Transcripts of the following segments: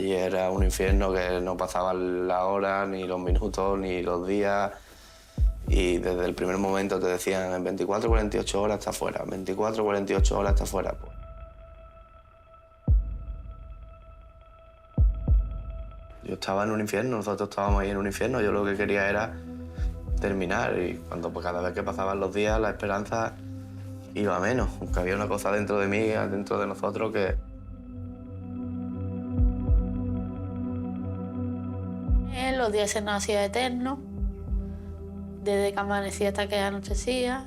Allí era un infierno que no pasaban las horas, ni los minutos, ni los días. Y desde el primer momento te decían en 24 48 horas está fuera, 24 48 horas está fuera. Pues. Yo estaba en un infierno, nosotros estábamos ahí en un infierno. Yo lo que quería era terminar. Y cuando cada vez que pasaban los días, la esperanza iba a menos. Porque había una cosa dentro de mí, dentro de nosotros que... Los días se nos hacían eternos, desde que amanecía hasta que anochecía.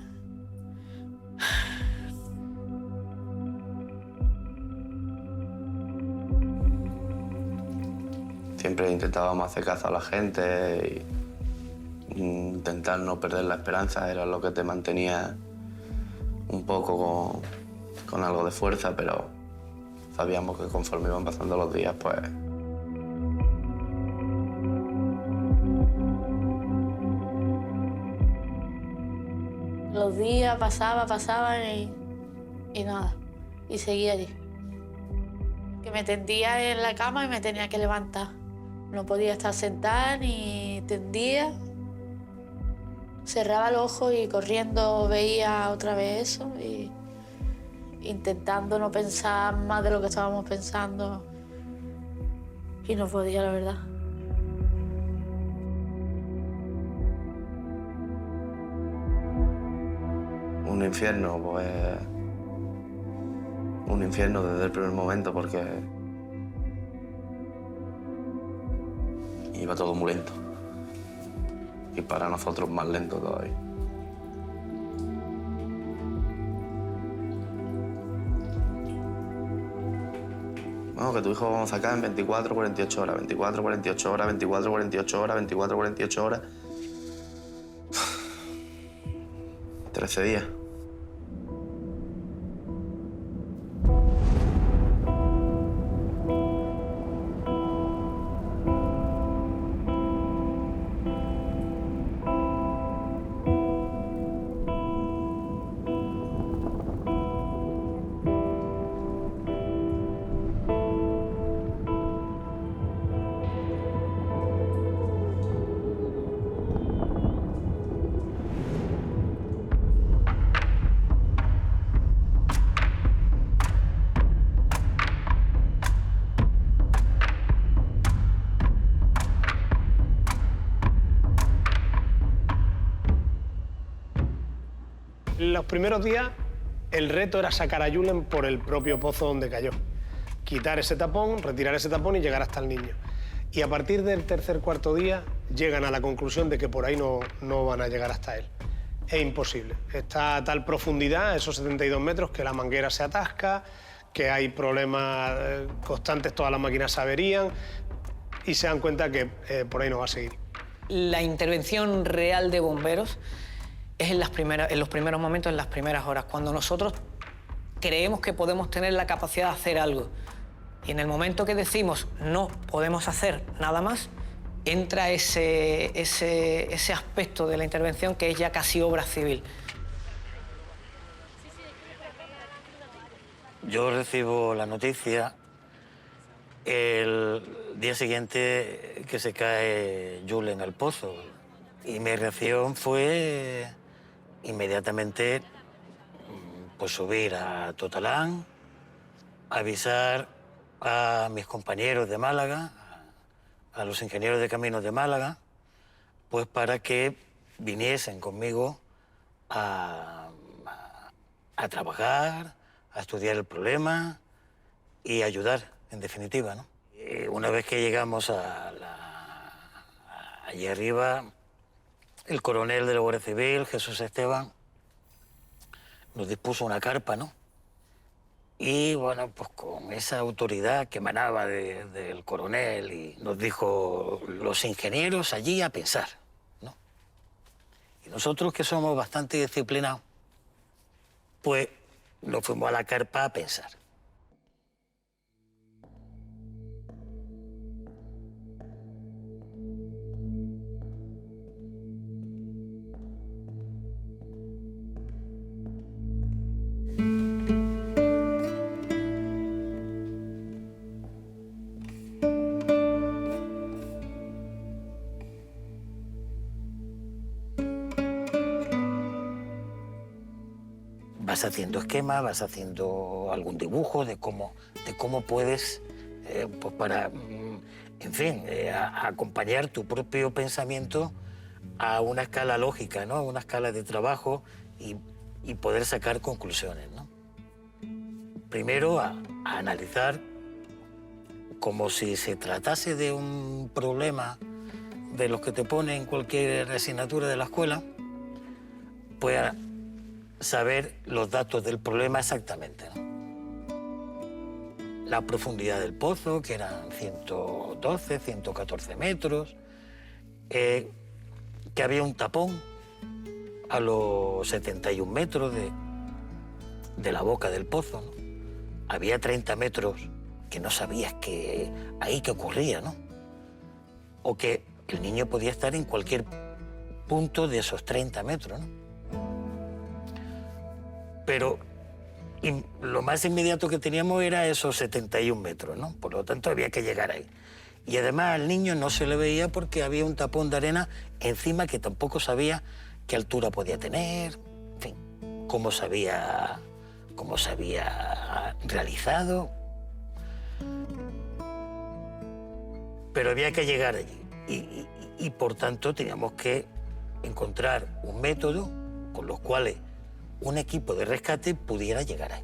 Siempre intentábamos hacer caso a la gente y intentar no perder la esperanza era lo que te mantenía un poco con algo de fuerza, pero sabíamos que conforme iban pasando los días, pues... Los días pasaban y nada, y seguía allí. Que me tendía en la cama y me tenía que levantar. No podía estar sentada ni tendía. Cerraba los ojos y corriendo veía otra vez eso y intentando no pensar más de lo que estábamos pensando. Y no podía, la verdad. Un infierno, pues... Un infierno desde el primer momento porque... iba todo muy lento. Y para nosotros más lento todavía. Bueno, que tu hijo vamos a sacar en 24, 48 horas, 24, 48 horas, 24, 48 horas, 24, 48 horas. 13 días. Los primeros días, el reto era sacar a Julen por el propio pozo donde cayó. Quitar ese tapón, retirar ese tapón y llegar hasta el niño. Y a partir del tercer, cuarto día, llegan a la conclusión de que por ahí no van a llegar hasta él. Es imposible. Está a tal profundidad, esos 72 metros, que la manguera se atasca, que hay problemas constantes, todas las máquinas se averían y se dan cuenta que por ahí no va a seguir. La intervención real de bomberos es en los primeros momentos, en las primeras horas, cuando nosotros creemos que podemos tener la capacidad de hacer algo. Y en el momento que decimos no podemos hacer nada más, entra ese aspecto de la intervención que es ya casi obra civil. Yo recibo la noticia el día siguiente que se cae Julen al pozo. Y mi reacción fue inmediatamente pues subir a Totalán, avisar a mis compañeros de Málaga, a los ingenieros de caminos de Málaga, pues para que viniesen conmigo a trabajar, a estudiar el problema y ayudar, en definitiva, ¿no? Una vez que llegamos allí arriba, el coronel de la Guardia Civil, Jesús Esteban, nos dispuso una carpa, ¿no? Y bueno, pues con esa autoridad que emanaba del coronel y nos dijo los ingenieros allí a pensar, ¿no? Y nosotros que somos bastante disciplinados, pues nos fuimos a la carpa a pensar. vas haciendo esquemas, vas haciendo algún dibujo de cómo puedes, pues para, en fin, acompañar tu propio pensamiento a una escala lógica, ¿no? A una escala de trabajo y poder sacar conclusiones, ¿no? Primero a analizar como si se tratase de un problema de los que te pone en cualquier asignatura de la escuela, pues a saber los datos del problema exactamente, ¿no? La profundidad del pozo, que eran 112, 114 metros, que había un tapón a los 71 metros de la boca del pozo, ¿no? Había 30 metros que no sabías que ahí que ocurría, ¿no? O que el niño podía estar en cualquier punto de esos 30 metros, ¿no? Pero lo más inmediato que teníamos era esos 71 metros, ¿no? Por lo tanto, había que llegar ahí. Y además al niño no se le veía porque había un tapón de arena encima que tampoco sabía qué altura podía tener, en fin, cómo se había realizado. Pero había que llegar allí y por tanto teníamos que encontrar un método con los cuales un equipo de rescate pudiera llegar ahí.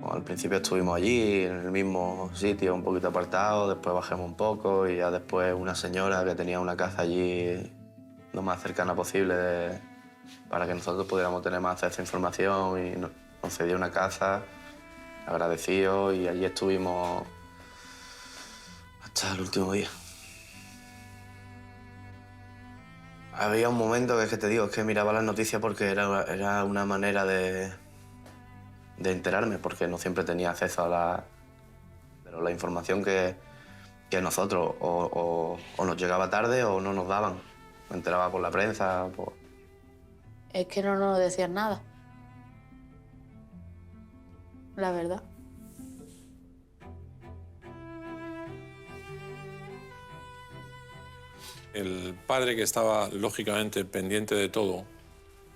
Al principio estuvimos allí, en el mismo sitio, un poquito apartado, después bajamos un poco y ya después una señora que tenía una casa allí lo más cercana posible para que nosotros pudiéramos tener más acceso a información y nos cedió una casa, agradecido, y allí estuvimos hasta el último día. Había un momento que es que te digo, es que miraba las noticias porque era una manera de enterarme, porque no siempre tenía acceso a la información que nosotros o nos llegaba tarde o no nos daban. Me enteraba por la prensa. Es que no nos decían nada. La verdad. El padre, que estaba lógicamente pendiente de todo,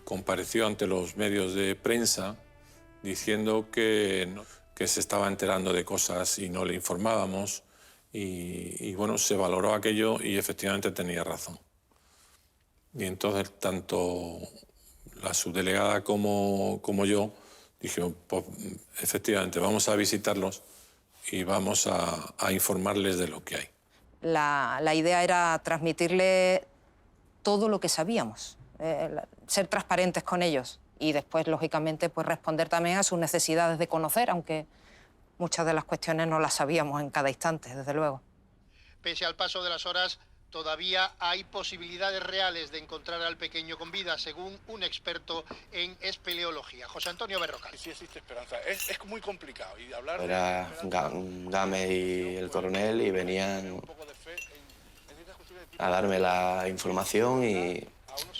compareció ante los medios de prensa diciendo que se estaba enterando de cosas y no le informábamos. Y bueno, se valoró aquello y efectivamente tenía razón. Y entonces tanto la subdelegada como yo dijimos, pues, efectivamente, vamos a visitarlos y vamos a informarles de lo que hay. La idea era transmitirle todo lo que sabíamos, ser transparentes con ellos y después, lógicamente, pues responder también a sus necesidades de conocer, aunque muchas de las cuestiones no las sabíamos en cada instante, desde luego. Pese al paso de las horas, todavía hay posibilidades reales de encontrar al pequeño con vida, según un experto en espeleología, José Antonio Berrocal. Sí existe esperanza. Es muy complicado. Y hablar Era Gámez y el coronel y venían a darme la información, y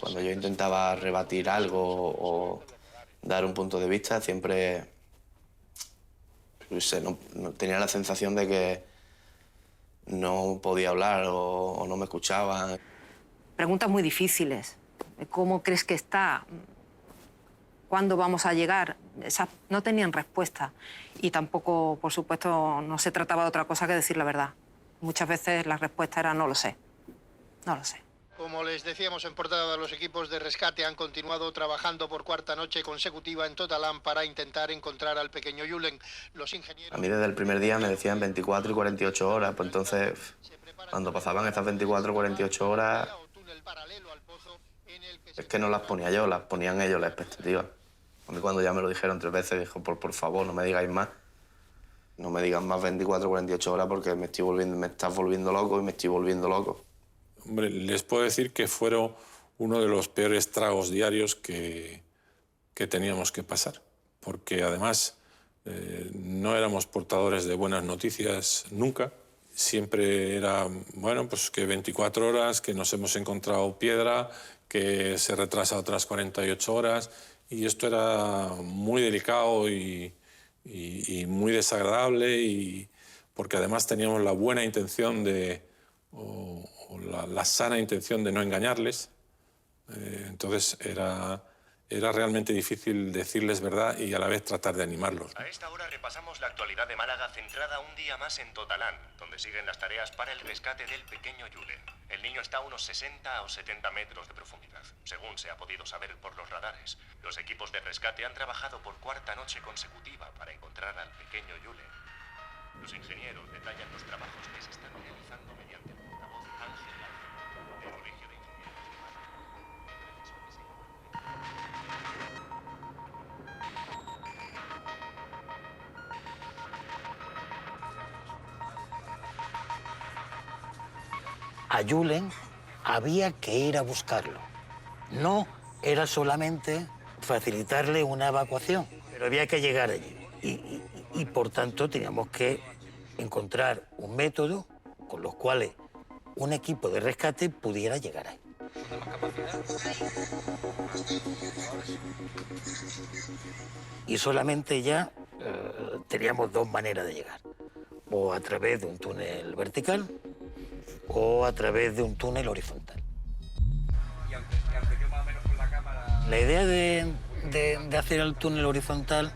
cuando yo intentaba rebatir algo o dar un punto de vista, siempre no tenía la sensación de que no podía hablar o no me escuchaban. Preguntas muy difíciles. ¿Cómo crees que está? ¿Cuándo vamos a llegar? Esas no tenían respuesta. Y tampoco, por supuesto, no se trataba de otra cosa que decir la verdad. Muchas veces la respuesta era no lo sé. No lo sé. Como les decíamos en portada, los equipos de rescate han continuado trabajando por cuarta noche consecutiva en Totalán para intentar encontrar al pequeño Julen. Los ingenieros... A mí desde el primer día me decían 24 y 48 horas, pues entonces cuando pasaban estas 24 o 48 horas es que no las ponía yo, las ponían ellos, las expectativas. A mí cuando ya me lo dijeron 3 veces, dijo, por favor, no me digáis más. No me digan más 24 o 48 horas porque me estás volviendo loco y me estoy volviendo loco. Hombre, les puedo decir que fueron uno de los peores tragos diarios que teníamos que pasar, porque además no éramos portadores de buenas noticias nunca. Siempre era, bueno, pues que 24 horas, que nos hemos encontrado piedra, que se retrasa otras 48 horas, y esto era muy delicado y muy desagradable, porque además teníamos la buena intención o la sana intención de no engañarles. Entonces era realmente difícil decirles verdad y a la vez tratar de animarlos. A esta hora repasamos la actualidad de Málaga centrada un día más en Totalán, donde siguen las tareas para el rescate del pequeño Julen. El niño está a unos 60 o 70 metros de profundidad, según se ha podido saber por los radares. Los equipos de rescate han trabajado por cuarta noche consecutiva para encontrar al pequeño Julen. Los ingenieros detallan los trabajos que se están realizando mediante el portavoz Ángel Lázaro, del Colegio de Ingenieros de Málaga. A Julen había que ir a buscarlo. No era solamente facilitarle una evacuación, pero había que llegar allí. Y por tanto teníamos que encontrar un método con los cuales un equipo de rescate pudiera llegar ahí. Y solamente ya teníamos dos maneras de llegar. O a través de un túnel vertical o a través de un túnel horizontal. La idea de hacer el túnel horizontal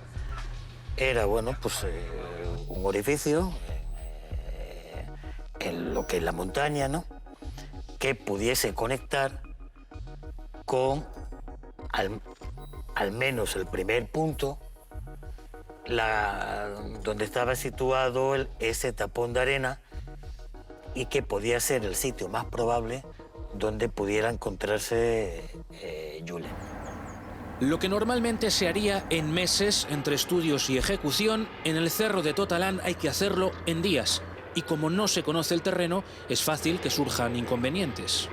era, bueno, pues un orificio en lo que es la montaña, ¿no?, que pudiese conectar con al menos el primer punto donde estaba situado ese tapón de arena y que podía ser el sitio más probable donde pudiera encontrarse Julen. Lo que normalmente se haría en meses entre estudios y ejecución, en el cerro de Totalán hay que hacerlo en días. Y como no se conoce el terreno, es fácil que surjan inconvenientes.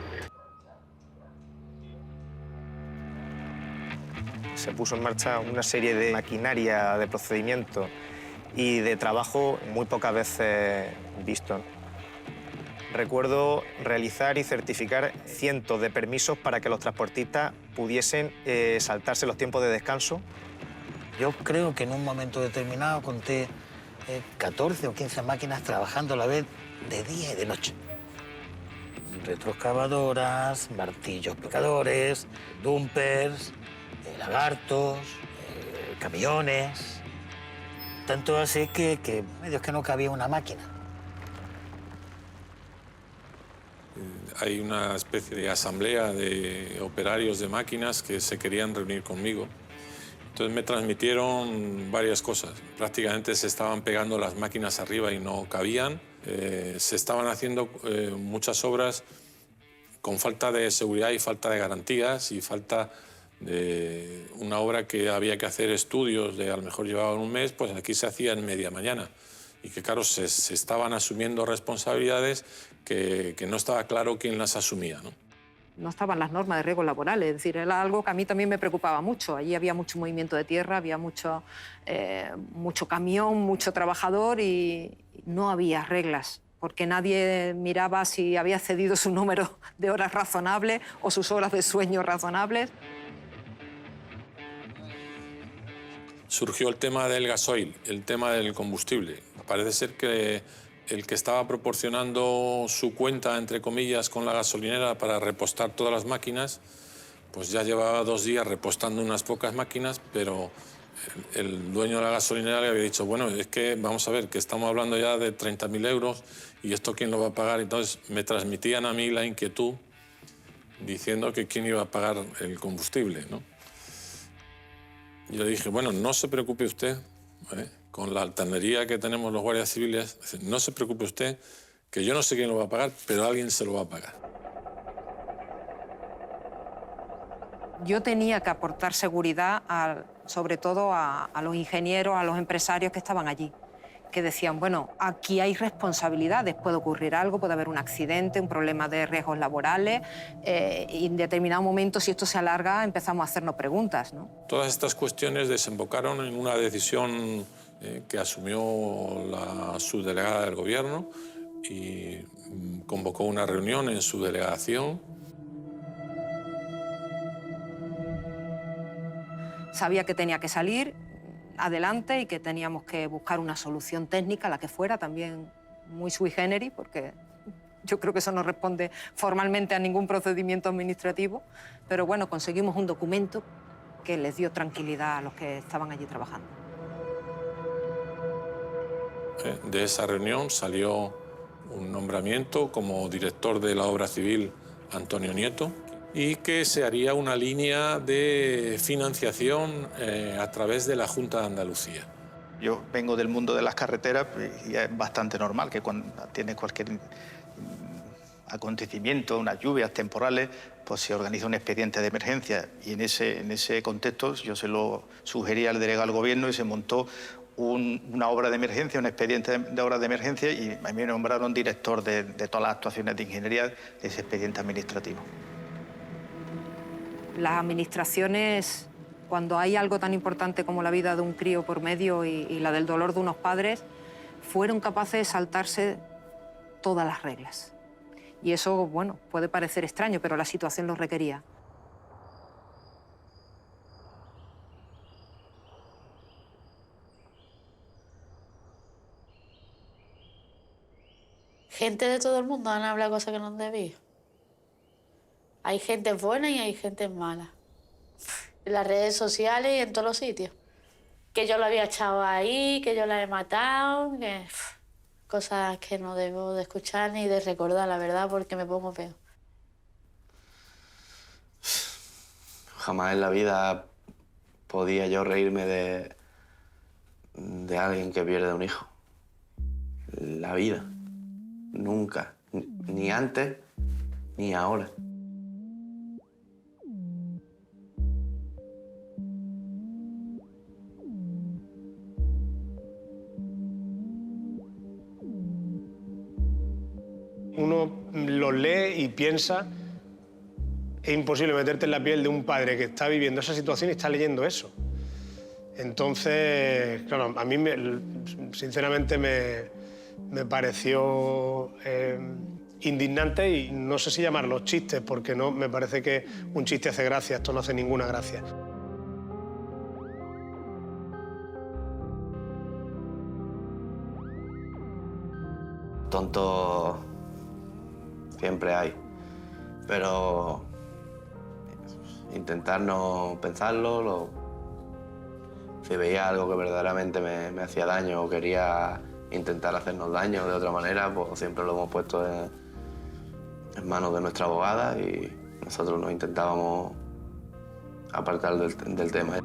Se puso en marcha una serie de maquinaria, de procedimientos y de trabajo muy pocas veces visto. Recuerdo realizar y certificar cientos de permisos para que los transportistas pudiesen saltarse los tiempos de descanso. Yo creo que en un momento determinado conté 14 o 15 máquinas trabajando a la vez de día y de noche. Retroexcavadoras, martillos picadores, dumpers, lagartos, camiones. Tanto así que medio que no cabía una máquina. Hay una especie de asamblea de operarios de máquinas que se querían reunir conmigo. Entonces me transmitieron varias cosas. Prácticamente se estaban pegando las máquinas arriba y no cabían. Se estaban haciendo muchas obras con falta de seguridad y falta de garantías y falta de una obra que había que hacer estudios de a lo mejor llevaban un mes, pues aquí se hacía en media mañana. Y que claro, se estaban asumiendo responsabilidades que no estaba claro quién las asumía, ¿no? No estaban las normas de riesgos laborales, es decir, era algo que a mí también me preocupaba mucho. Allí había mucho movimiento de tierra, había mucho camión, mucho trabajador y no había reglas, porque nadie miraba si había cedido su número de horas razonables o sus horas de sueño razonables. Surgió el tema del gasoil, el tema del combustible. Parece ser que el que estaba proporcionando su cuenta, entre comillas, con la gasolinera para repostar todas las máquinas, pues ya llevaba 2 días repostando unas pocas máquinas, pero el dueño de la gasolinera le había dicho, bueno, es que vamos a ver, que estamos hablando ya de 30.000 euros y esto quién lo va a pagar. Entonces me transmitían a mí la inquietud diciendo que quién iba a pagar el combustible, ¿no? Yo le dije, bueno, no se preocupe usted, con la altanería que tenemos los guardias civiles, no se preocupe usted, que yo no sé quién lo va a pagar, pero alguien se lo va a pagar. Yo tenía que aportar seguridad, sobre todo a los ingenieros, a los empresarios que estaban allí. que decían, bueno, aquí hay responsabilidades, puede ocurrir algo, puede haber un accidente, un problema de riesgos laborales, y en determinado momento, si esto se alarga, empezamos a hacernos preguntas, ¿no? Todas estas cuestiones desembocaron en una decisión que asumió la subdelegada del Gobierno y convocó una reunión en su delegación. Sabía que tenía que salir adelante y que teníamos que buscar una solución técnica, la que fuera, también muy sui generis, porque yo creo que eso no responde formalmente a ningún procedimiento administrativo, pero bueno, conseguimos un documento que les dio tranquilidad a los que estaban allí trabajando. De esa reunión salió un nombramiento como director de la obra civil Antonio Nieto, y que se haría una línea de financiación a través de la Junta de Andalucía. Yo vengo del mundo de las carreteras y es bastante normal que cuando tienes cualquier acontecimiento, unas lluvias temporales, pues se organiza un expediente de emergencia, y en ese contexto yo se lo sugerí al delegado del Gobierno y se montó una obra de emergencia, un expediente de obra de emergencia, y a mí me nombraron director de todas las actuaciones de ingeniería de ese expediente administrativo. Las administraciones, cuando hay algo tan importante como la vida de un crío por medio y la del dolor de unos padres, fueron capaces de saltarse todas las reglas. Y eso, bueno, puede parecer extraño, pero la situación lo requería. Gente de todo el mundo han hablado cosas que no debía. Hay gente buena y hay gente mala. En las redes sociales y en todos los sitios. Que yo lo había echado ahí, que yo la he matado, que... Cosas que no debo de escuchar ni de recordar, la verdad, porque me pongo peor. Jamás en la vida podía yo reírme de alguien que pierde un hijo. La vida. Nunca. Ni antes, ni ahora. Uno lo lee y piensa, es imposible meterte en la piel de un padre que está viviendo esa situación y está leyendo eso. Entonces, claro, a mí sinceramente me pareció indignante, y no sé si llamarlos chistes, porque no, me parece que un chiste hace gracia, esto no hace ninguna gracia. Tontos siempre hay, pero intentar no pensarlo, si veía algo que verdaderamente me hacía daño o quería intentar hacernos daño de otra manera, pues siempre lo hemos puesto en manos de nuestra abogada, y nosotros nos intentábamos apartar del tema.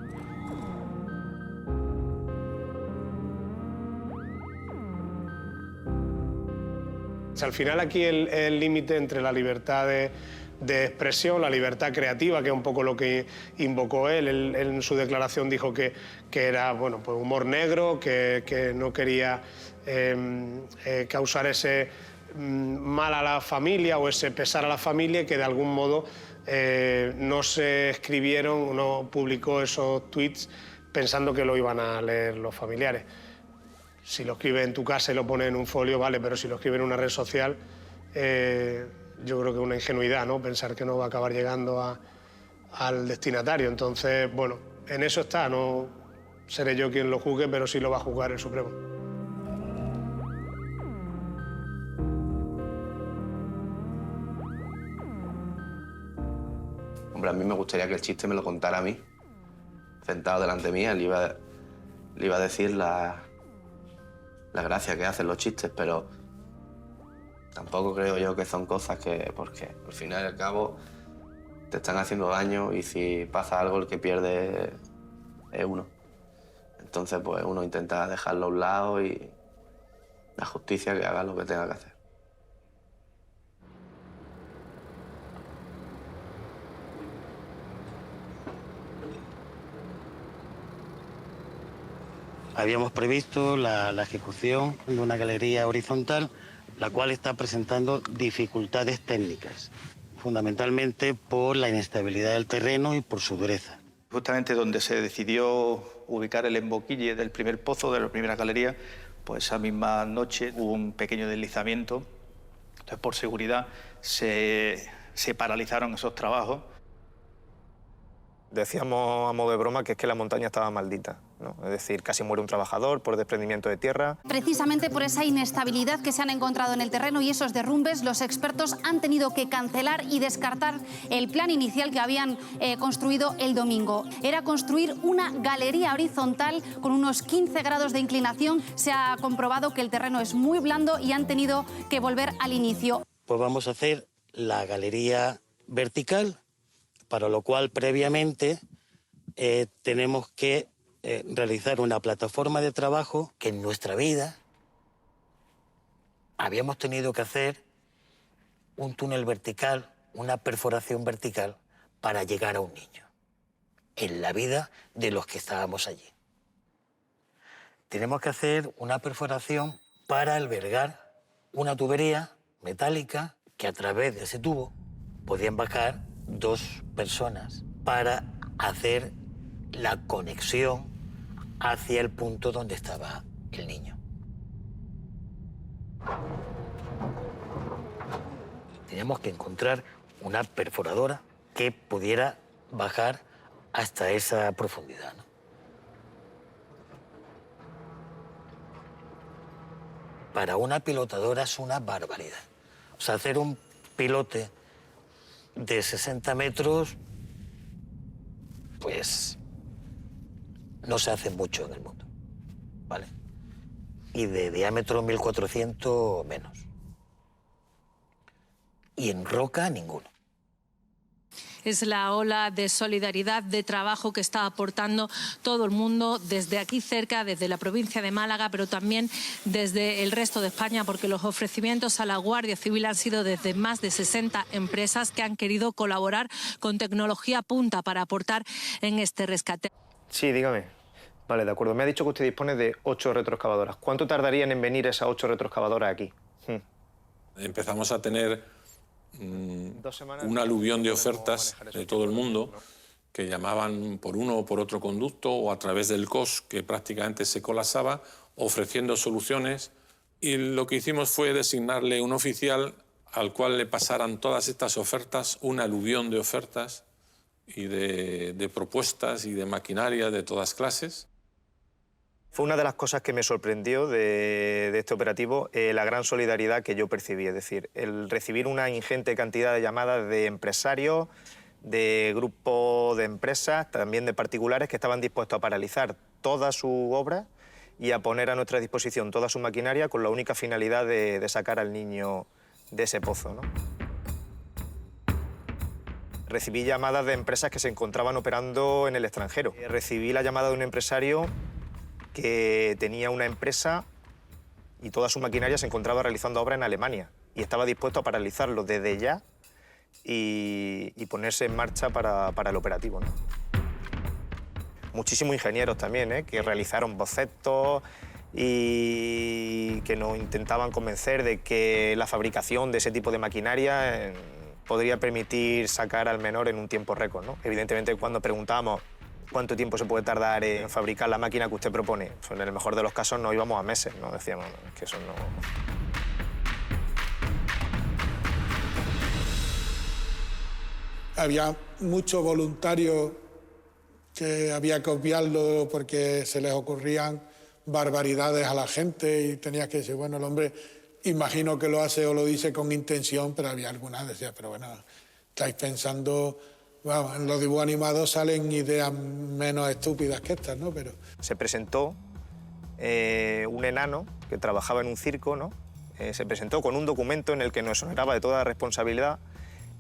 Al final aquí el límite entre la libertad de expresión, la libertad creativa, que es un poco lo que invocó él en su declaración dijo que era, bueno, pues humor negro, que no quería causar ese mal a la familia o ese pesar a la familia, y que de algún modo no se escribieron, no publicó esos tweets pensando que lo iban a leer los familiares. Si lo escribes en tu casa y lo pones en un folio, vale, pero si lo escribes en una red social, yo creo que es una ingenuidad, ¿no? Pensar que no va a acabar llegando al destinatario. Entonces, bueno, en eso está, no seré yo quien lo juzgue, pero sí lo va a juzgar el Supremo. Hombre, a mí me gustaría que el chiste me lo contara a mí, sentado delante mía, le iba a decir la gracia que hacen los chistes, pero tampoco creo yo que son cosas que, porque al final y al cabo te están haciendo daño, y si pasa algo el que pierde es uno. Entonces pues uno intenta dejarlo a un lado y la justicia que haga lo que tenga que hacer. habíamos previsto la ejecución de una galería horizontal, la cual está presentando dificultades técnicas, fundamentalmente por la inestabilidad del terreno y por su dureza. Justamente donde se decidió ubicar el emboquille del primer pozo, de la primera galería, pues esa misma noche hubo un pequeño deslizamiento. Entonces, por seguridad, se paralizaron esos trabajos. Decíamos a modo de broma que es que la montaña estaba maldita, ¿no? Es decir, casi muere un trabajador por desprendimiento de tierra. Precisamente por esa inestabilidad que se han encontrado en el terreno y esos derrumbes, los expertos han tenido que cancelar y descartar el plan inicial que habían construido el domingo. Era construir una galería horizontal con unos 15 grados de inclinación. Se ha comprobado que el terreno es muy blando y han tenido que volver al inicio. Pues vamos a hacer la galería vertical, para lo cual previamente tenemos que realizar una plataforma de trabajo que en nuestra vida habíamos tenido que hacer un túnel vertical, una perforación vertical para llegar a un niño, en la vida de los que estábamos allí. Tenemos que hacer una perforación para albergar una tubería metálica que a través de ese tubo podían bajar 2 personas para hacer la conexión hacia el punto donde estaba el niño. Teníamos que encontrar una perforadora que pudiera bajar hasta esa profundidad, ¿no? Para una pilotadora es una barbaridad. O sea, hacer un pilote de 60 metros, pues no se hace mucho en el mundo, ¿vale? Y de diámetro 1400 menos. Y en roca ninguno. Es la ola de solidaridad, de trabajo que está aportando todo el mundo desde aquí cerca, desde la provincia de Málaga, pero también desde el resto de España, porque los ofrecimientos a la Guardia Civil han sido desde más de 60 empresas que han querido colaborar con tecnología punta para aportar en este rescate. Sí, dígame. Vale, de acuerdo. Me ha dicho que usted dispone de 8 retroexcavadoras. ¿Cuánto tardarían en venir esas 8 retroexcavadoras aquí? Empezamos a tener un aluvión de ofertas de todo el mundo que llamaban por uno o por otro conducto o a través del COS, que prácticamente se colapsaba, ofreciendo soluciones. Y lo que hicimos fue designarle un oficial al cual le pasaran todas estas ofertas, un aluvión de ofertas y de propuestas y de maquinaria de todas clases. Fue una de las cosas que me sorprendió de este operativo, la gran solidaridad que yo percibí. Es decir, el recibir una ingente cantidad de llamadas de empresarios, de grupos de empresas, también de particulares que estaban dispuestos a paralizar toda su obra y a poner a nuestra disposición toda su maquinaria con la única finalidad de sacar al niño de ese pozo, ¿no? Recibí llamadas de empresas que se encontraban operando en el extranjero. Recibí la llamada de un empresario que tenía una empresa y toda su maquinaria se encontraba realizando obra en Alemania y estaba dispuesto a paralizarlo desde ya y ponerse en marcha para el operativo, ¿no? Muchísimos ingenieros también, que realizaron bocetos y que nos intentaban convencer de que la fabricación de ese tipo de maquinaria podría permitir sacar al menor en un tiempo récord, ¿no? Evidentemente, cuando preguntábamos cuánto tiempo se puede tardar en fabricar la máquina que usted propone, pues en el mejor de los casos no íbamos a meses, ¿no? Decíamos que eso no... Había muchos voluntarios que había que obviarlo porque se les ocurrían barbaridades a la gente y tenía que decir, bueno, el hombre imagino que lo hace o lo dice con intención, pero había algunas que decían, pero bueno, estáis pensando... Bueno, en los dibujos animados salen ideas menos estúpidas que estas, ¿no? Pero... Se presentó un enano que trabajaba en un circo, ¿no? Se presentó con un documento en el que nos exoneraba de toda responsabilidad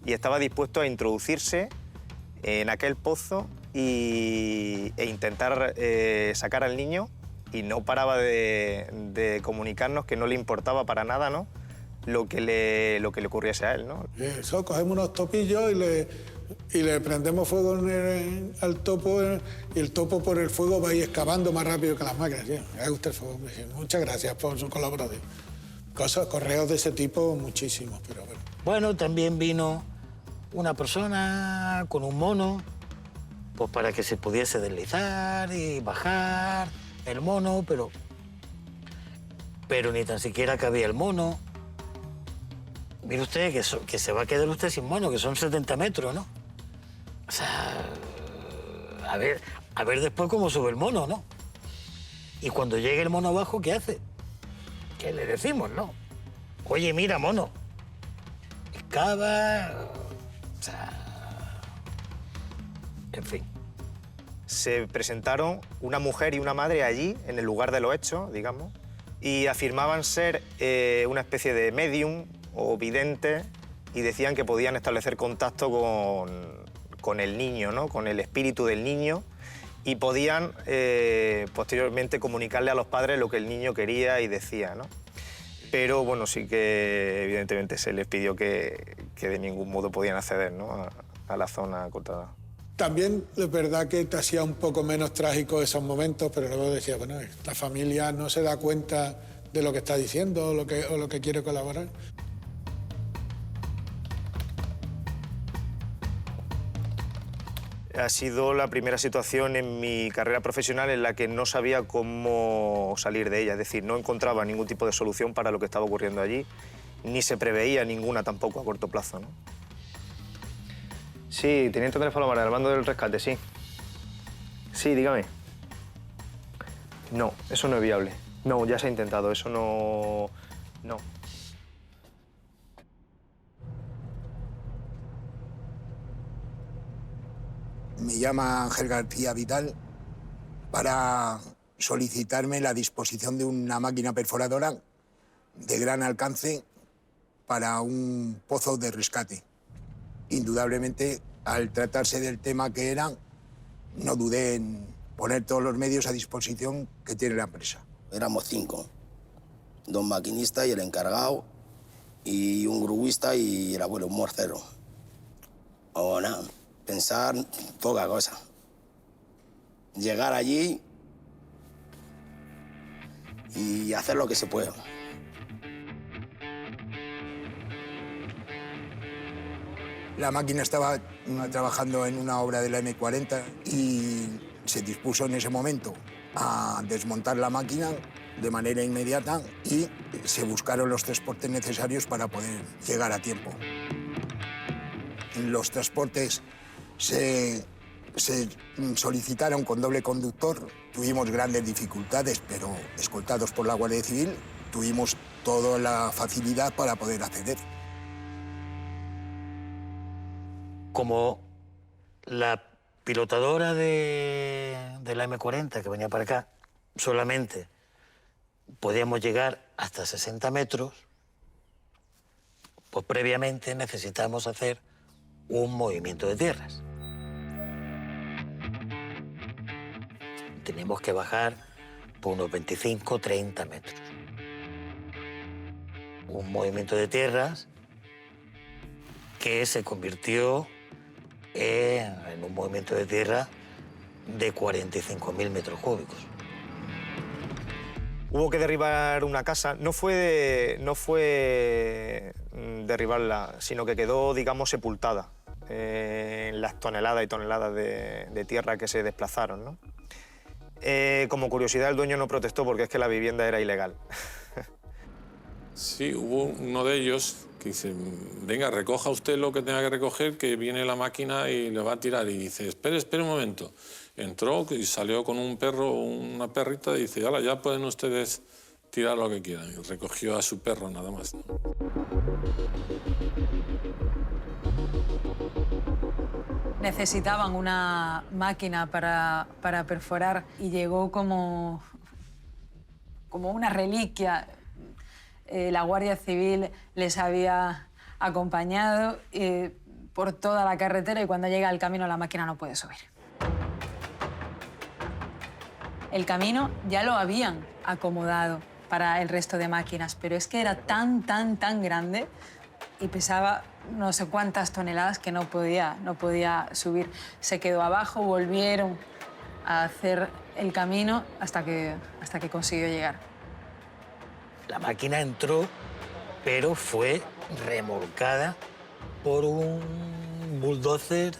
y estaba dispuesto a introducirse en aquel pozo e intentar sacar al niño, y no paraba de comunicarnos que no le importaba para nada, ¿no?, lo que le ocurriese a él, ¿no? Eso, cogemos unos topillos y le y le prendemos fuego al topo y el topo por el fuego va a ir excavando más rápido que las máquinas. Sí, me gusta el fuego. Muchas gracias por su colaboración. Correos de ese tipo, muchísimos, pero bueno. Bueno, también vino una persona con un mono, pues para que se pudiese deslizar y bajar el mono, pero ni tan siquiera cabía el mono. Mire usted que se va a quedar usted sin mono, que son 70 metros, ¿no? O sea, a ver después cómo sube el mono, ¿no? Y cuando llegue el mono abajo, ¿qué hace? ¿Qué le decimos, no? Oye, mira, mono, excava... O sea... En fin. Se presentaron una mujer y una madre allí, en el lugar de los hechos, digamos, y afirmaban ser una especie de medium o vidente y decían que podían establecer contacto con el niño, ¿no? Con el espíritu del niño, y podían posteriormente comunicarle a los padres lo que el niño quería y decía, ¿no? Pero bueno, sí que evidentemente se les pidió que de ningún modo podían acceder, ¿no? a la zona acotada. También es verdad que te hacía un poco menos trágico esos momentos, pero luego decía, bueno, la familia no se da cuenta de lo que está diciendo o lo que quiere colaborar. Ha sido la primera situación en mi carrera profesional en la que no sabía cómo salir de ella, es decir, no encontraba ningún tipo de solución para lo que estaba ocurriendo allí, ni se preveía ninguna tampoco a corto plazo, ¿no? Sí, teniente Andrés Palomar, al mando del rescate, sí. Sí, dígame. No, eso no es viable. No, ya se ha intentado, eso no... No. Me llama Ángel García Vital para solicitarme la disposición de una máquina perforadora de gran alcance para un pozo de rescate. Indudablemente, al tratarse del tema que era, no dudé en poner todos los medios a disposición que tiene la empresa. Éramos 5, 2 maquinistas y el encargado, y un gruista y el abuelo, un morcero. O nada, pensar poca cosa. Llegar allí y hacer lo que se pueda. La máquina estaba trabajando en una obra de la M40 y se dispuso en ese momento a desmontar la máquina de manera inmediata y se buscaron los transportes necesarios para poder llegar a tiempo. Los transportes se solicitaron con doble conductor. Tuvimos grandes dificultades, pero escoltados por la Guardia Civil, tuvimos toda la facilidad para poder acceder. Como la pilotadora de la M40 que venía para acá, solamente podíamos llegar hasta 60 metros, pues previamente necesitamos hacer un movimiento de tierras. Tenemos que bajar por unos 25-30 metros. Un movimiento de tierras que se convirtió en un movimiento de tierra de 45.000 metros cúbicos. Hubo que derribar una casa. No fue derribarla, sino que quedó, digamos, sepultada en las toneladas y toneladas de tierra que se desplazaron, ¿no? Como curiosidad, el dueño no protestó porque es que la vivienda era ilegal. Sí, hubo uno de ellos que dice, venga, recoja usted lo que tenga que recoger, que viene la máquina y le va a tirar. Y dice, espere un momento. Entró y salió con un perro, una perrita, y dice, hala, ya pueden ustedes tirar lo que quieran. Y recogió a su perro nada más, ¿no? Necesitaban una máquina para perforar y llegó como una reliquia. La Guardia Civil les había acompañado por toda la carretera y cuando llega al camino la máquina no puede subir. El camino ya lo habían acomodado para el resto de máquinas, pero es que era tan grande y pesaba no sé cuántas toneladas que no podía subir. Se quedó abajo, volvieron a hacer el camino hasta que consiguió llegar. La máquina entró, pero fue remolcada por un bulldozer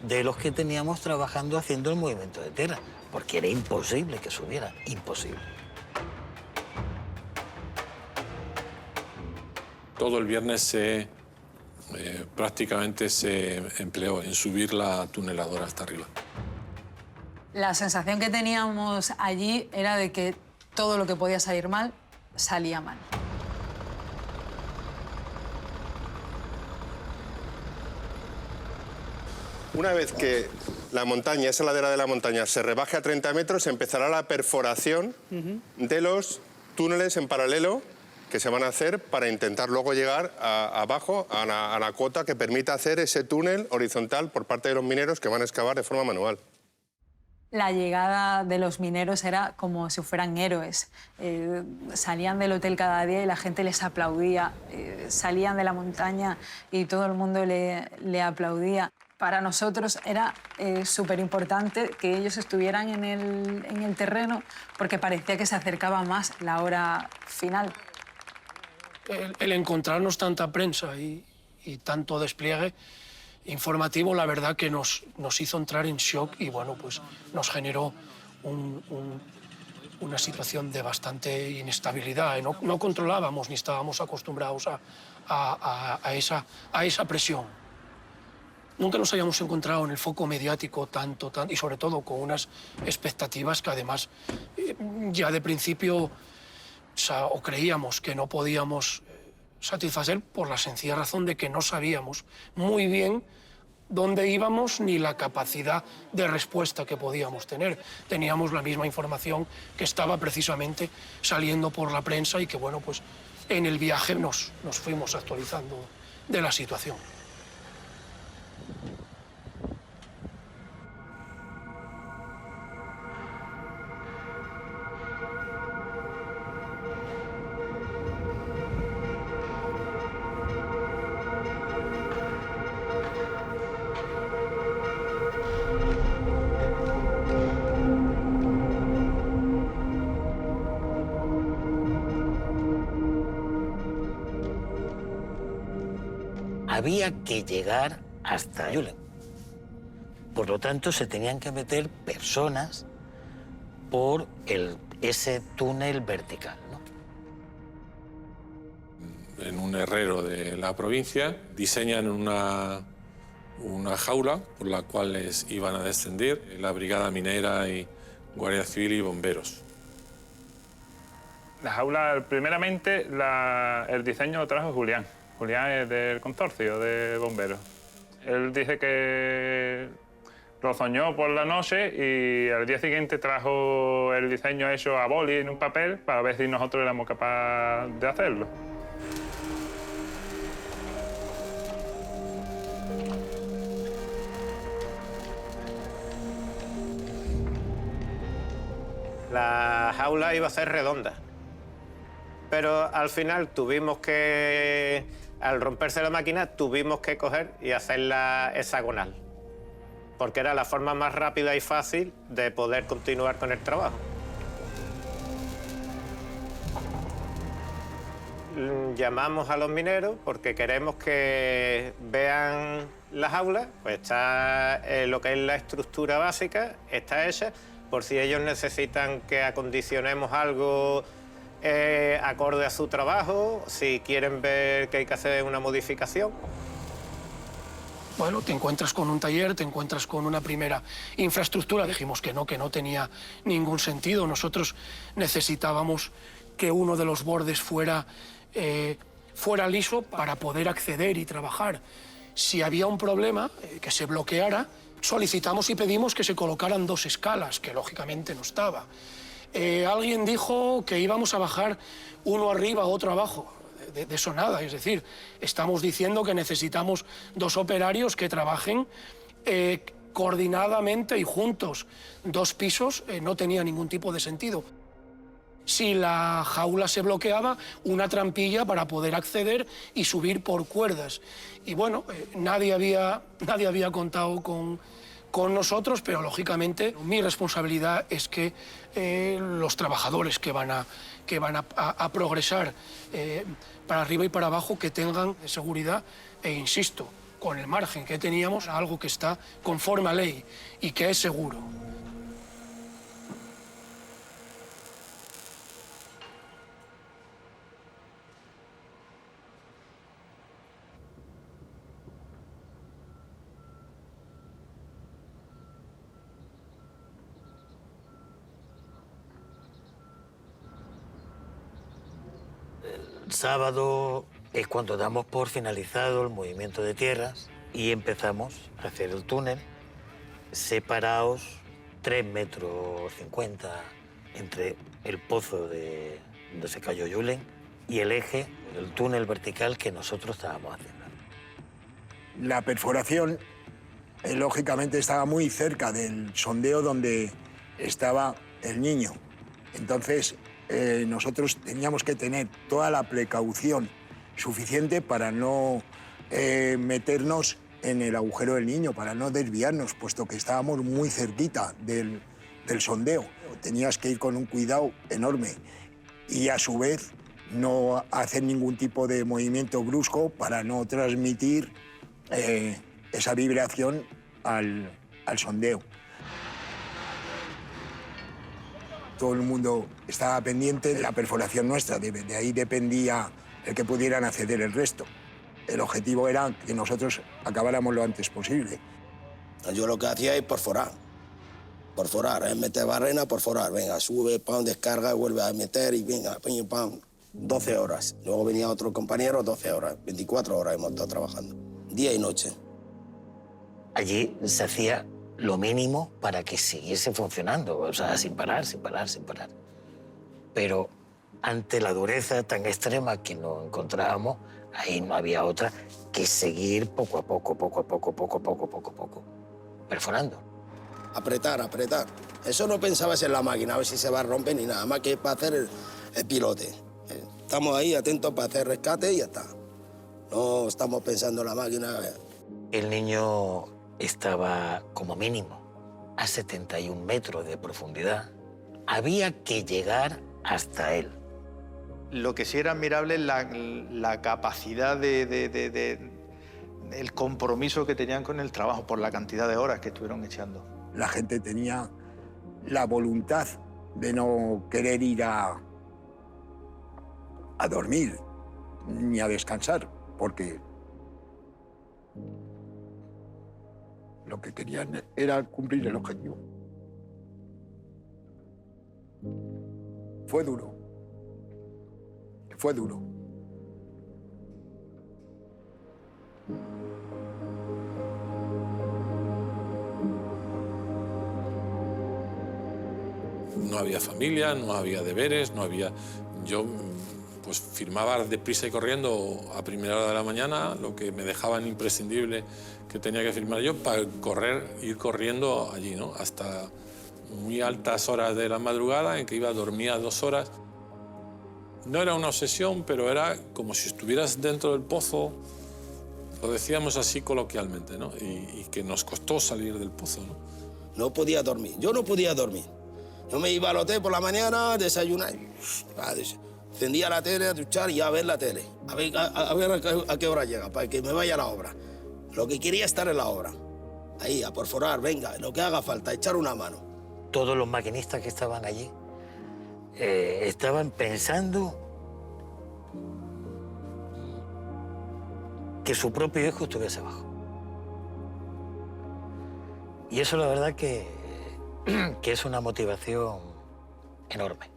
de los que teníamos trabajando haciendo el movimiento de tierra, porque era imposible que subiera, imposible. Todo el viernes prácticamente se empleó en subir la tuneladora hasta arriba. La sensación que teníamos allí era de que todo lo que podía salir mal, salía mal. Una vez que la montaña, esa ladera de la montaña, se rebaje a 30 metros, empezará la perforación de los túneles en paralelo que se van a hacer para intentar luego llegar abajo a la cota que permita hacer ese túnel horizontal por parte de los mineros que van a excavar de forma manual. La llegada de los mineros era como si fueran héroes. Salían del hotel cada día y la gente les aplaudía. Salían de la montaña y todo el mundo le aplaudía. Para nosotros era súper importante que ellos estuvieran en el terreno porque parecía que se acercaba más la hora final. El encontrarnos tanta prensa y tanto despliegue informativo, la verdad que nos hizo entrar en shock y bueno, pues nos generó una situación de bastante inestabilidad. No controlábamos ni estábamos acostumbrados a esa presión. Nunca nos habíamos encontrado en el foco mediático tanto y sobre todo con unas expectativas que además ya de principio o creíamos que no podíamos satisfacer por la sencilla razón de que no sabíamos muy bien dónde íbamos ni la capacidad de respuesta que podíamos tener. Teníamos la misma información que estaba precisamente saliendo por la prensa y que, bueno, pues en el viaje nos fuimos actualizando de la situación. Había que llegar hasta Julen. Por lo tanto, se tenían que meter personas por ese túnel vertical, ¿no? En un herrero de la provincia diseñan una jaula por la cual iban a descender la brigada minera y Guardia Civil y bomberos. La jaula, primeramente, el diseño lo trajo Julián. Julián es del consorcio de bomberos. Él dice que lo soñó por la noche y al día siguiente trajo el diseño hecho a boli en un papel para ver si nosotros éramos capaces de hacerlo. La jaula iba a ser redonda, pero al final tuvimos que, al romperse la máquina, tuvimos que coger y hacerla hexagonal, porque era la forma más rápida y fácil de poder continuar con el trabajo. Llamamos a los mineros porque queremos que vean la jaula, pues está lo que es la estructura básica, está hecha, por si ellos necesitan que acondicionemos algo acorde a su trabajo, si quieren ver que hay que hacer una modificación. Bueno, te encuentras con un taller, te encuentras con una primera infraestructura. Dijimos que no tenía ningún sentido. Nosotros necesitábamos que uno de los bordes fuera liso para poder acceder y trabajar. Si había un problema que se bloqueara, solicitamos y pedimos que se colocaran 2 escalas, que lógicamente no estaba. Alguien dijo que íbamos a bajar uno arriba, otro abajo. De eso nada, es decir, estamos diciendo que necesitamos 2 operarios que trabajen coordinadamente y juntos. 2 pisos no tenía ningún tipo de sentido. Si la jaula se bloqueaba, una trampilla para poder acceder y subir por cuerdas. Y bueno, nadie había contado con nosotros, pero lógicamente mi responsabilidad es que los trabajadores que van a progresar para arriba y para abajo, que tengan seguridad e, insisto, con el margen que teníamos, algo que está conforme a ley y que es seguro. El sábado es cuando damos por finalizado el movimiento de tierras y empezamos a hacer el túnel separados 3,50 metros entre el pozo donde se cayó Julen y el eje del túnel vertical que nosotros estábamos haciendo. La perforación, lógicamente, estaba muy cerca del sondeo donde estaba el niño. Entonces, nosotros teníamos que tener toda la precaución suficiente para no meternos en el agujero del niño, para no desviarnos, puesto que estábamos muy cerquita del sondeo. Tenías que ir con un cuidado enorme y, a su vez, no hacer ningún tipo de movimiento brusco para no transmitir esa vibración al sondeo. Todo el mundo estaba pendiente de la perforación nuestra, de ahí dependía el que pudieran acceder el resto. El objetivo era que nosotros acabáramos lo antes posible. Yo lo que hacía es perforar, meter barrena, perforar, venga, sube, pam, descarga, vuelve a meter y venga, pam, pam, 12 horas. Luego venía otro compañero, 12 horas, 24 horas hemos estado trabajando, día y noche. Allí se hacía lo mínimo para que siguiese funcionando, o sea, sin parar. Pero ante la dureza tan extrema que nos encontrábamos, ahí no había otra que seguir poco a poco, perforando. Apretar. Eso no pensabas en la máquina, a ver si se va a romper ni nada, más que para hacer el pilote. Estamos ahí atentos para hacer rescate y ya está. No estamos pensando en la máquina. El niño estaba como mínimo a 71 metros de profundidad. Había que llegar hasta él. Lo que sí era admirable es la capacidad el compromiso que tenían con el trabajo por la cantidad de horas que estuvieron echando. La gente tenía la voluntad de no querer ir a dormir ni a descansar, porque lo que querían era cumplir el objetivo. Fue duro. No había familia, no había deberes, no había... Yo pues firmaba deprisa y corriendo a primera hora de la mañana lo que me dejaban imprescindible que tenía que firmar yo para ir corriendo allí, ¿no? Hasta muy altas horas de la madrugada en que iba a dormir 2 horas. No era una obsesión, pero era como si estuvieras dentro del pozo, lo decíamos así coloquialmente, ¿no? Y que nos costó salir del pozo, ¿no? No podía dormir, yo no podía dormir. Yo me iba al hotel por la mañana, desayunar, encendía la tele, a duchar y a ver la tele. A ver a qué hora llega, para que me vaya a la obra. Lo que quería estar en la obra. Ahí, a perforar, venga, lo que haga falta, echar una mano. Todos los maquinistas que estaban allí estaban pensando que su propio hijo estuviese abajo. Y eso la verdad que es una motivación enorme.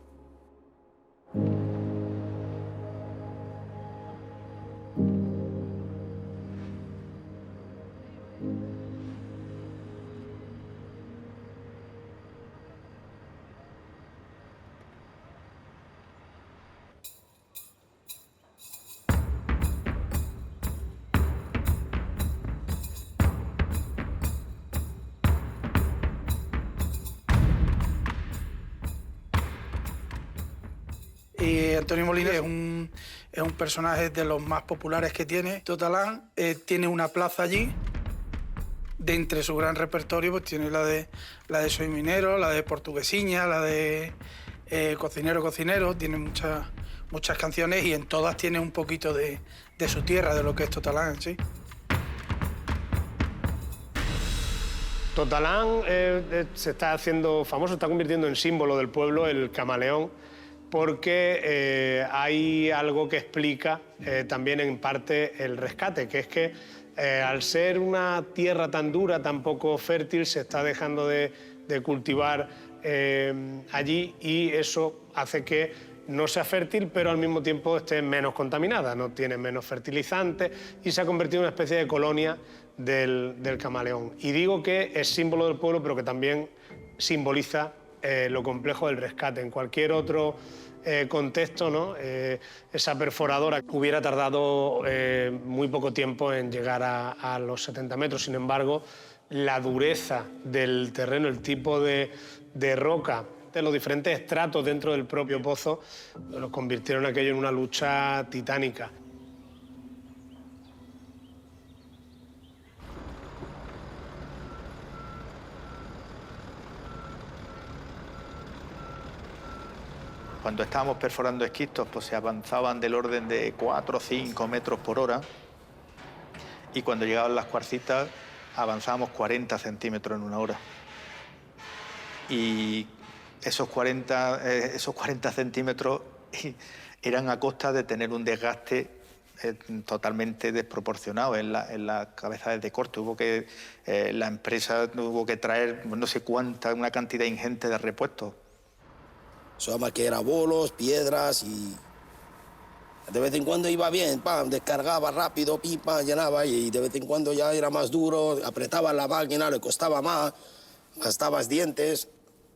Antonio Molina es un personaje de los más populares que tiene Totalán. Tiene una plaza allí. De entre su gran repertorio, pues tiene la de Soy Minero, la de Portuguesiña, la de Cocinero, Cocinero. Tiene muchas canciones y en todas tiene un poquito de su tierra, de lo que es Totalán, sí. Totalán se está haciendo famoso, está convirtiendo en símbolo del pueblo el camaleón, porque hay algo que explica también en parte el rescate, que es que al ser una tierra tan dura, tan poco fértil, se está dejando de cultivar allí y eso hace que no sea fértil, pero al mismo tiempo esté menos contaminada, no tiene menos fertilizantes y se ha convertido en una especie de colonia del camaleón. Y digo que es símbolo del pueblo, pero que también simboliza lo complejo del rescate. En cualquier otro contexto, ¿no? Esa perforadora hubiera tardado muy poco tiempo en llegar a los 70 metros. Sin embargo, la dureza del terreno, el tipo de roca, de los diferentes estratos dentro del propio pozo, lo convirtieron aquello en una lucha titánica. Cuando estábamos perforando esquistos, pues se avanzaban del orden de 4 o 5 metros por hora y cuando llegaban las cuarcitas avanzábamos 40 centímetros en una hora. Y esos 40 centímetros eran a costa de tener un desgaste totalmente desproporcionado en las cabezas de corte. La empresa tuvo que traer no sé cuánta, una cantidad ingente de repuestos. Solo que era bolos, piedras y de vez en cuando iba bien, pam, descargaba rápido, pipa, llenaba y de vez en cuando ya era más duro, apretaba la máquina, le costaba más, gastabas dientes.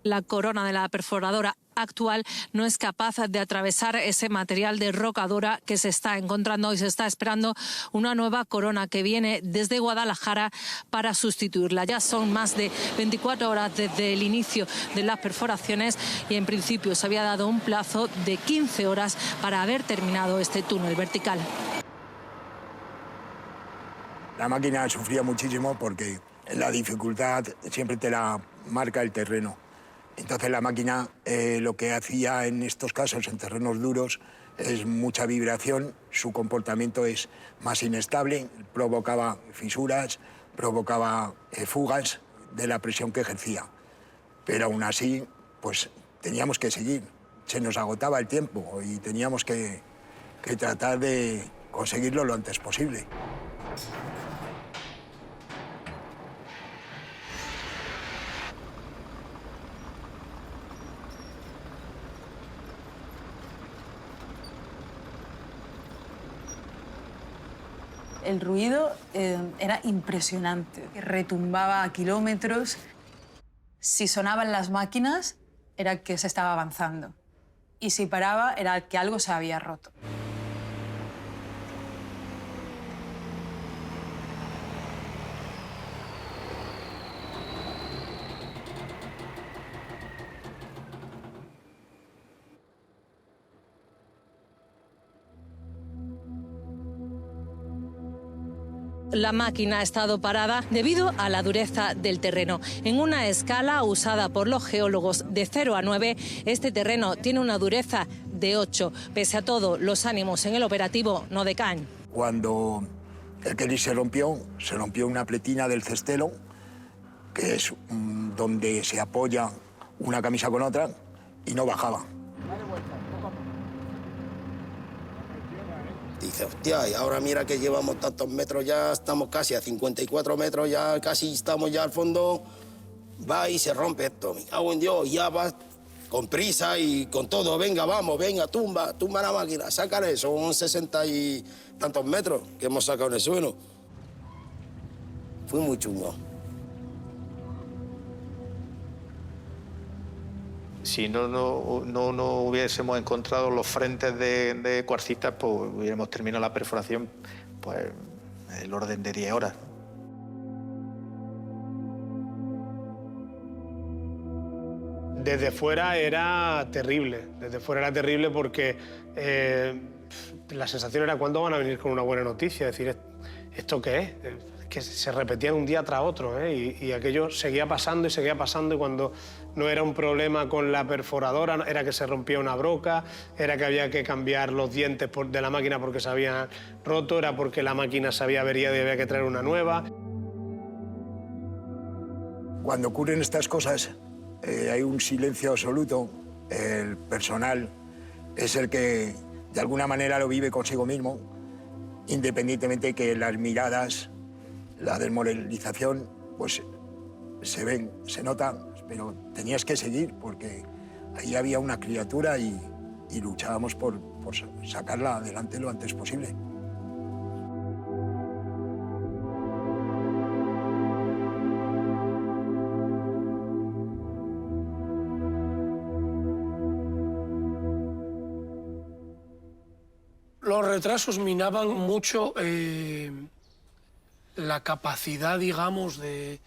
La corona de la perforadora actual no es capaz de atravesar ese material de roca dura que se está encontrando y se está esperando una nueva corona que viene desde Guadalajara para sustituirla. Ya son más de 24 horas desde el inicio de las perforaciones y en principio se había dado un plazo de 15 horas para haber terminado este túnel vertical. La máquina sufría muchísimo porque la dificultad siempre te la marca el terreno. Entonces la máquina lo que hacía en estos casos, en terrenos duros, es mucha vibración, su comportamiento es más inestable, provocaba fisuras, provocaba fugas de la presión que ejercía. Pero aún así, pues teníamos que seguir, se nos agotaba el tiempo y teníamos que tratar de conseguirlo lo antes posible. El ruido era impresionante, retumbaba a kilómetros. Si sonaban las máquinas, era que se estaba avanzando. Y si paraba, era que algo se había roto. La máquina ha estado parada debido a la dureza del terreno. En una escala usada por los geólogos de 0 a 9, este terreno tiene una dureza de 8. Pese a todo, los ánimos en el operativo no decaen. Cuando el Kelly se rompió una pletina del cestelo, que es donde se apoya una camisa con otra, y no bajaba. Dice, hostia, y ahora mira que llevamos tantos metros, ya estamos casi a 54 metros, ya casi estamos ya al fondo, va y se rompe esto. Me cago en Dios, ya va con prisa y con todo, venga, vamos, venga, tumba la máquina, sácale, son 60 y tantos metros que hemos sacado en el suelo. Fue muy chungo. Si no hubiésemos encontrado los frentes de cuarcistas, pues hubiéramos terminado la perforación pues, el orden de 10 horas. Desde fuera era terrible, porque la sensación era ¿cuándo van a venir con una buena noticia? Es decir, ¿esto qué es? Que se repetían un día tras otro, ¿eh? Y aquello seguía pasando y cuando no era un problema con la perforadora, era que se rompía una broca, era que había que cambiar los dientes de la máquina porque se habían roto, era porque la máquina se había averiado y había que traer una nueva. Cuando ocurren estas cosas hay un silencio absoluto. El personal es el que de alguna manera lo vive consigo mismo, independientemente que las miradas, la desmoralización, pues se ven, se notan, pero tenías que seguir porque ahí había una criatura y luchábamos por sacarla adelante lo antes posible. Los retrasos minaban mucho la capacidad, digamos, de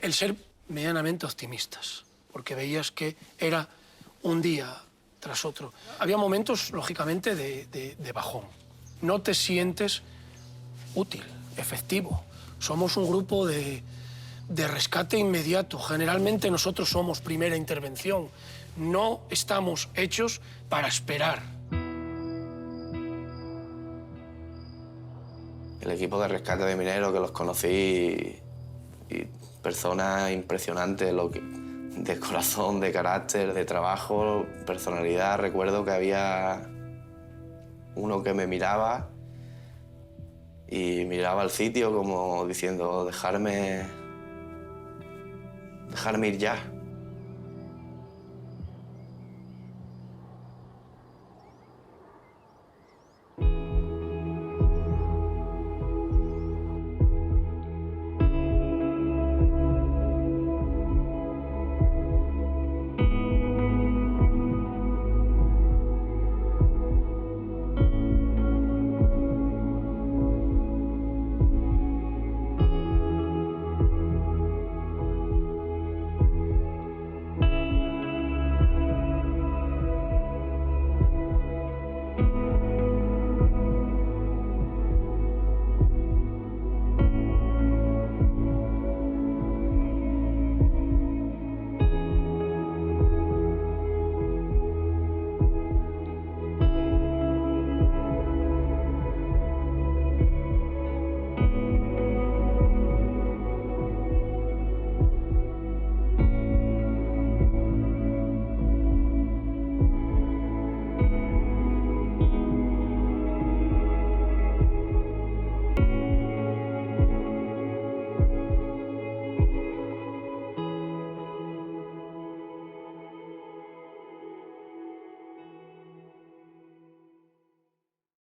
el ser medianamente optimistas, porque veías que era un día tras otro. Había momentos, lógicamente, de bajón. No te sientes útil, efectivo. Somos un grupo de rescate inmediato. Generalmente nosotros somos primera intervención. No estamos hechos para esperar. El equipo de rescate de mineros, que los conocí, y personas impresionantes, de corazón, de carácter, de trabajo, personalidad. Recuerdo que había uno que me miraba y miraba al sitio como diciendo dejarme ir ya.